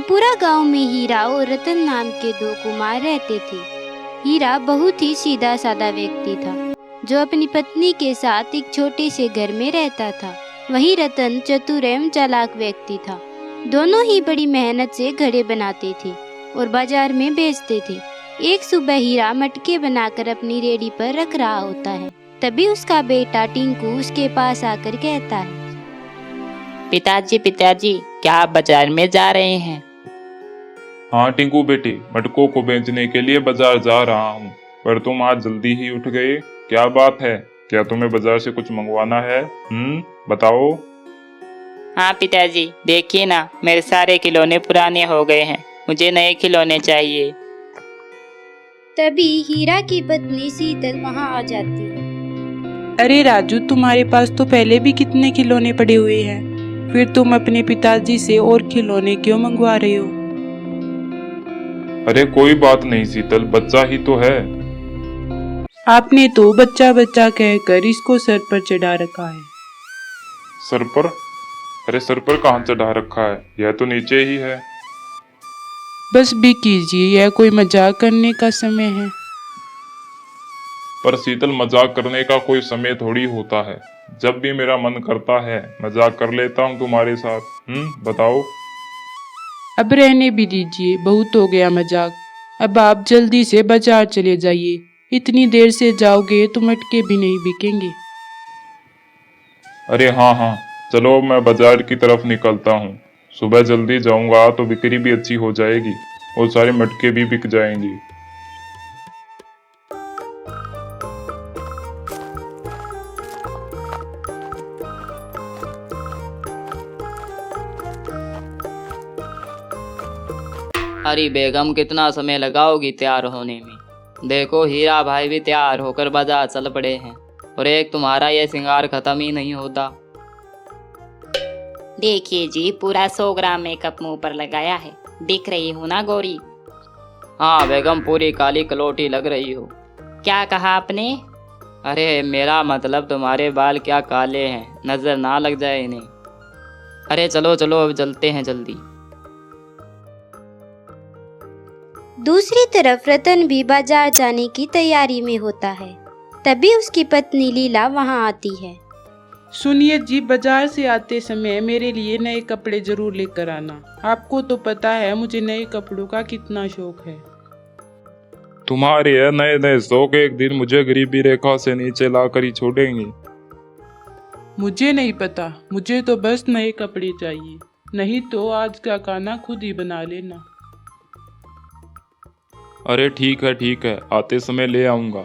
रामपुरा गांव में हीरा और रतन नाम के दो कुमार रहते थे। हीरा बहुत ही सीधा साधा व्यक्ति था जो अपनी पत्नी के साथ एक छोटे से घर में रहता था। वहीं रतन चतुर एवं चालाक व्यक्ति था। दोनों ही बड़ी मेहनत से घड़े बनाते थे और बाजार में बेचते थे। एक सुबह हीरा मटके बनाकर अपनी रेहड़ी पर रख रहा होता है। तभी उसका बेटा टिंकू उसके पास आकर कहता है, पिताजी क्या आप बाजार में जा रहे हैं? हाँ टिंकू बेटी, मटकों को बेचने के लिए बाजार जा रहा हूँ। पर तुम आज जल्दी ही उठ गए, क्या बात है? क्या तुम्हें बाजार से कुछ मंगवाना है? बताओ। हाँ पिताजी, देखिए ना, मेरे सारे खिलौने पुराने हो गए हैं, मुझे नए खिलौने चाहिए। तभी हीरा की पत्नी शीतल वहाँ आ जाती है। अरे राजू, तुम्हारे पास तो पहले भी कितने खिलौने पड़े हुए हैं, फिर तुम अपने पिताजी से और खिलौने क्यों मंगवा रहे हो? अरे कोई बात नहीं शीतल, बच्चा ही तो है। आपने तो बच्चा बच्चा कहकर इसको सर पर चढ़ा रखा है। सर पर? अरे सर पर कहाँ चढ़ा रखा है, यह तो नीचे ही है। बस भी कीजिए, यह कोई मजाक करने का समय है। पर शीतल, मजाक करने का कोई समय थोड़ी होता है। जब भी मेरा मन करता है मजाक कर लेता हूँ तुम्हारे साथ। बताओ। अब रहने भी दीजिए, बहुत हो गया मजाक। अब आप जल्दी से बाजार चले जाइए, इतनी देर से जाओगे तो मटके भी नहीं बिकेंगे। अरे हाँ, चलो मैं बाजार की तरफ निकलता हूँ। सुबह जल्दी जाऊंगा तो बिक्री भी अच्छी हो जाएगी और सारे मटके भी बिक जाएंगे। अरे बेगम, कितना समय लगाओगी तैयार होने में? देखो, हीरा भाई भी तैयार होकर बाजार चल पड़े हैं और एक तुम्हारा ये श्रृंगार खत्म ही नहीं होता। देखिए जी, पूरा 100 ग्राम मेकअप मुंह पर लगाया है, दिख रही हूँ ना गोरी? हाँ बेगम, पूरी काली कलोटी लग रही हो। क्या कहा आपने? अरे मेरा मतलब तुम्हारे बाल क्या काले हैं, नजर ना लग जाए इन्हें। अरे चलो अब चलते हैं जल्दी। दूसरी तरफ रतन भी बाजार जाने की तैयारी में होता है। तभी उसकी पत्नी लीला वहां आती है। सुनिए जी, बाजार से आते समय मेरे लिए नए कपड़े जरूर लेकर आना। आपको तो पता है मुझे नए कपड़ों का कितना शौक है। तुम्हारे यह नए नए शौक एक दिन मुझे गरीबी रेखा से नीचे लाकर ही छोड़ेंगे। मुझे नहीं पता, मुझे तो बस नए कपड़े चाहिए, नहीं तो आज का खाना खुद ही बना लेना। अरे ठीक है, आते समय ले आऊंगा।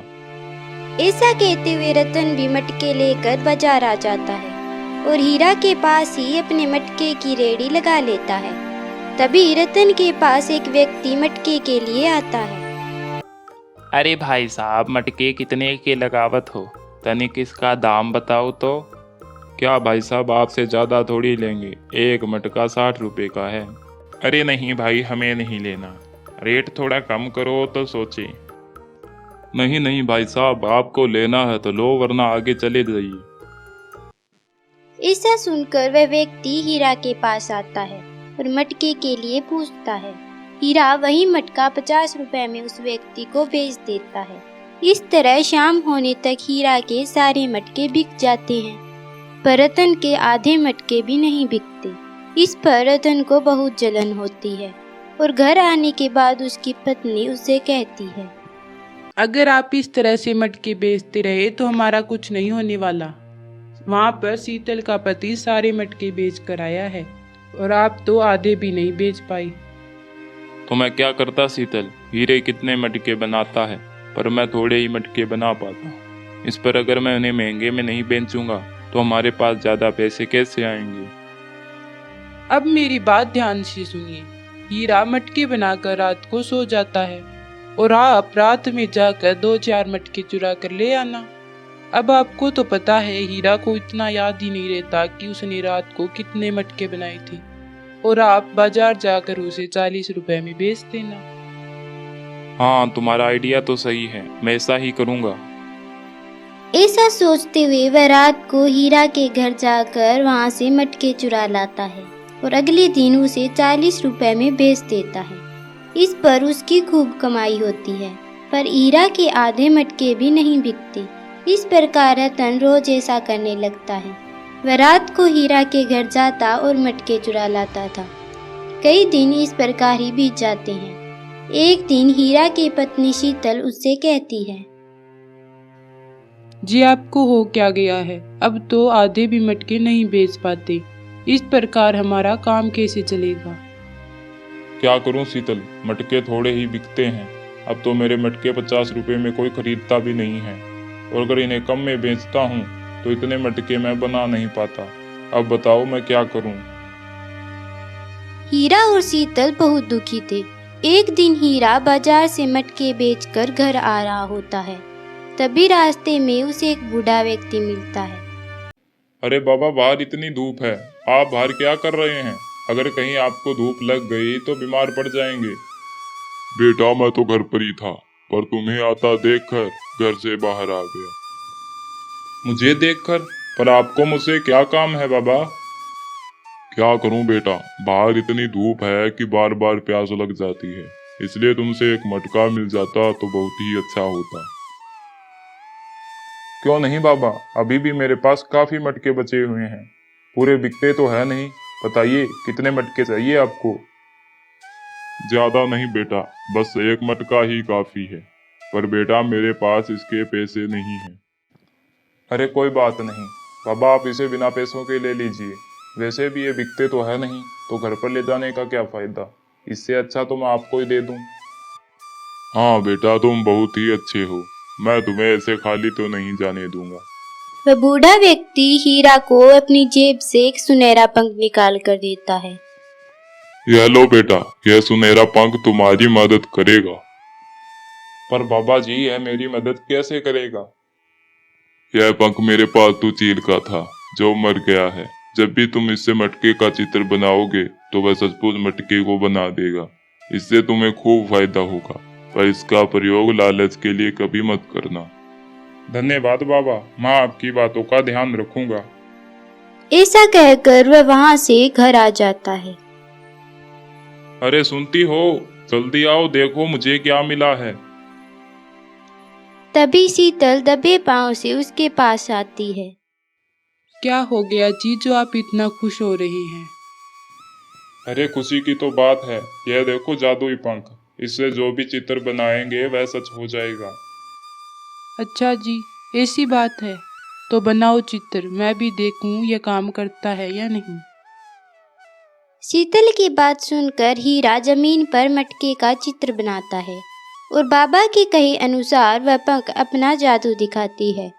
ऐसा कहते हुए रतन भी मटके लेकर बाजार आ जाता है और हीरा के पास ही अपने मटके की रेहड़ी लगा लेता है। तभी रतन के पास एक व्यक्ति मटके के लिए आता है। अरे भाई साहब, मटके कितने के लगावत हो? तनिक इसका दाम बताओ तो। क्या भाई साहब, आपसे ज़्यादा थोड़ी लेंगे, एक मटका 60 रुपए का है। अरे नहीं भाई, हमें नहीं लेना, रेट थोड़ा कम करो तो सोचे। नहीं भाई साहब, आपको लेना है तो लो, वरना आगे चले जाइए। ऐसा सुनकर वह व्यक्ति हीरा के पास आता है और मटके के लिए पूछता है। हीरा वही मटका 50 रुपए में उस व्यक्ति को बेच देता है। इस तरह शाम होने तक हीरा के सारे मटके बिक जाते हैं, पर रतन के आधे मटके भी नहीं बिकते। इस पर रतन को बहुत जलन होती है और घर आने के बाद उसकी पत्नी उसे कहती है, अगर आप इस तरह से मटके बेचते रहे तो हमारा कुछ नहीं होने वाला। वहाँ पर शीतल का पति सारे मटके बेच कर आया है और आप तो आधे भी नहीं बेच पाई। तो मैं क्या करता शीतल, हीरे कितने मटके बनाता है, पर मैं थोड़े ही मटके बना पाता। इस पर अगर मैं उन्हें महंगे में नहीं बेचूंगा तो हमारे पास ज्यादा पैसे कैसे आएंगे? अब मेरी बात ध्यान से सुनिए। हीरा मटके बनाकर रात को सो जाता है और आप रात में जाकर 2-4 मटके चुरा कर ले आना। अब आपको तो पता है हीरा को इतना याद ही नहीं रहता कि उसने रात को कितने मटके बनाए थे, और आप बाजार जाकर उसे 40 रुपए में बेच देना। हाँ, तुम्हारा आइडिया तो सही है, मैं ऐसा ही करूँगा। ऐसा सोचते हुए वह रात को हीरा के घर जाकर वहां से मटके चुरा लाता है और अगले दिन उसे 40 रुपए में बेच देता है। इस पर उसकी खूब कमाई होती है, पर हीरा के आधे मटके भी नहीं बिकते। इस प्रकार रतन रोज ऐसा करने लगता है। वह रात को हीरा के घर जाता और मटके चुरा लाता था। कई दिन इस प्रकार ही बीत जाते हैं। एक दिन हीरा की पत्नी शीतल उससे कहती है, जी आपको हो क्या गया है? अब तो आधे भी मटके नहीं बेच पाते। इस प्रकार हमारा काम कैसे चलेगा? क्या करूं शीतल, मटके थोड़े ही बिकते हैं। अब तो मेरे मटके 50 रुपए में कोई खरीदता भी नहीं है, और अगर इन्हें कम में बेचता हूं तो इतने मटके मैं बना नहीं पाता। अब बताओ मैं क्या करूं? हीरा और शीतल बहुत दुखी थे। एक दिन हीरा बाजार से मटके बेचकर घर आ रहा होता है। तभी रास्ते में उसे एक बूढ़ा व्यक्ति मिलता है। अरे बाबा, बाहर इतनी धूप है, आप बाहर क्या कर रहे हैं? अगर कहीं आपको धूप लग गई तो बीमार पड़ जाएंगे। बेटा मैं तो घर पर ही था, पर तुम्हें आता देखकर घर से बाहर आ गया। मुझे देखकर? पर आपको मुझसे क्या काम है बाबा? क्या करूं बेटा, बाहर इतनी धूप है कि बार बार प्यास लग जाती है, इसलिए तुमसे एक मटका मिल जाता तो बहुत ही अच्छा होता। क्यों नहीं बाबा, अभी भी मेरे पास काफी मटके बचे हुए हैं। पूरे बिकते तो है नहीं। बताइए कितने मटके चाहिए आपको? ज्यादा नहीं बेटा, बस एक मटका ही काफी है। पर बेटा मेरे पास इसके पैसे नहीं हैं। अरे कोई बात नहीं बाबा, आप इसे बिना पैसों के ले लीजिए। वैसे भी ये बिकते तो है नहीं, तो घर पर ले जाने का क्या फायदा। इससे अच्छा तो मैं आपको ही दे दूं। हाँ बेटा, तुम बहुत ही अच्छे हो, मैं तुम्हें ऐसे खाली तो नहीं जाने दूंगा। वह बूढ़ा व्यक्ति हीरा को अपनी जेब से एक सुनहरा पंख निकाल कर देता है। यह लो बेटा, यह सुनहरा पंख तुम्हारी मदद करेगा। पर बाबा जी, यह मेरी मदद कैसे करेगा? यह पंख मेरे पालतू चील का था जो मर गया है। जब भी तुम इससे मटके का चित्र बनाओगे तो वह सचमुच मटके को बना देगा। इससे तुम्हें खूब फायदा होगा, पर इसका प्रयोग लालच के लिए कभी मत करना। धन्यवाद बाबा, मैं आपकी बातों का ध्यान रखूंगा। ऐसा कहकर वह वहां से घर आ जाता है। अरे सुनती हो, जल्दी आओ, देखो मुझे क्या मिला है। तभी शीतल दबे पांव से उसके पास आती है। क्या हो गया जी जो आप इतना खुश हो रहे हैं? अरे खुशी की तो बात है, यह देखो जादुई पंख। इससे जो भी चित्र बनाएंगे वह सच हो जाएगा। अच्छा जी, ऐसी बात है तो बनाओ चित्र, मैं भी देखूं यह काम करता है या नहीं। शीतल की बात सुनकर हीरा जमीन पर मटके का चित्र बनाता है और बाबा के कहे अनुसार वह पंख अपना जादू दिखाती है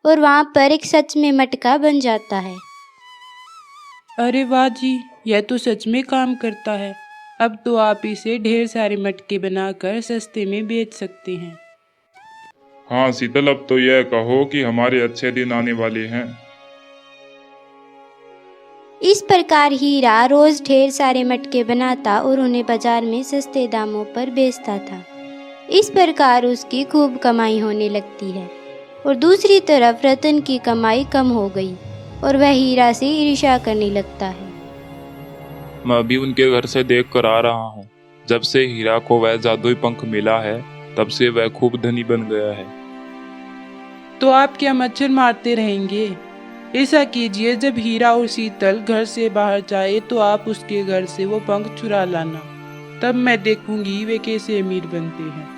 और वहां पर एक सच में मटका बन जाता है। अरे वाह जी, यह तो सच में काम करता है। अब तो आप इसे ढेर सारे मटके बनाकर सस्ते में बेच सकते हैं। हाँ शीतल, अब तो यह कहो कि हमारे अच्छे दिन आने वाले हैं। इस प्रकार हीरा रोज ढेर सारे मटके बनाता और उन्हें बाजार में सस्ते दामों पर बेचता था। इस प्रकार उसकी खूब कमाई होने लगती है और दूसरी तरफ रतन की कमाई कम हो गई और वह हीरा से ईर्ष्या करने लगता है। मैं अभी उनके घर से देख कर आ रहा हूँ। जब से हीरा को वह जादुई पंख मिला है, तब से वह खूब धनी बन गया है। तो आप क्या मच्छर मारते रहेंगे? ऐसा कीजिए, जब हीरा और शीतल घर से बाहर जाए तो आप उसके घर से वो पंख चुरा लाना, तब मैं देखूंगी वे कैसे अमीर बनते हैं।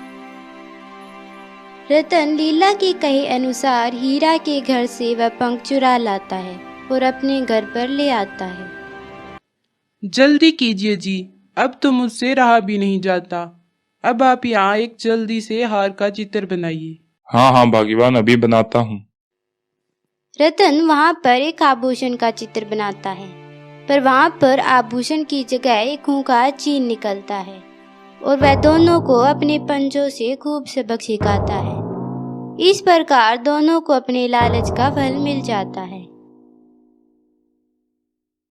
रतन लीला के कहे अनुसार हीरा के घर से वह पंख चुरा लाता है और अपने घर पर ले आता है। जल्दी कीजिए जी, अब तो मुझसे रहा भी नहीं जाता। अब आप यहाँ एक जल्दी से हार का चित्र बनाइए। हाँ हाँ भाग्यवान, अभी बनाता हूँ। रतन वहाँ पर एक आभूषण का चित्र बनाता है, पर वहाँ पर आभूषण की जगह एक खूंखार चील निकलता है और वह दोनों को अपने पंजों से खूब सबक सिखाता है। इस प्रकार दोनों को अपने लालच का फल मिल जाता है।